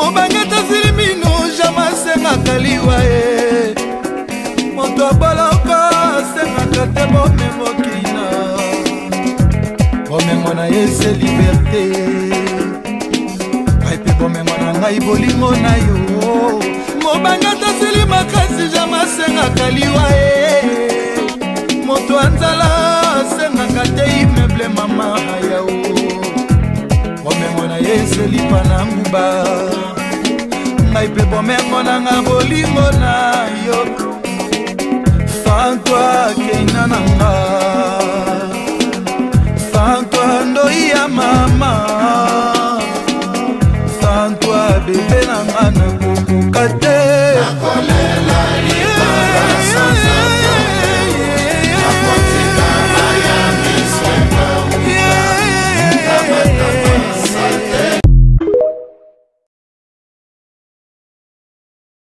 mobangeta silimino jama sengaka liwa e moto aboloko sengaka te bomemokina bomengo na ye se liberté ai mpe bomengo na ngai bolingo na yo mobangeta sili makasi jama sengaka liwa e moto anzala sengaka te imeble mama yao bomengo na ye se lipa na nguba ngai mpe bomengo na nga bolingo na yo sans toi keina na nga sans toi ndoi ya mama sans toi bebe na nga nakokoka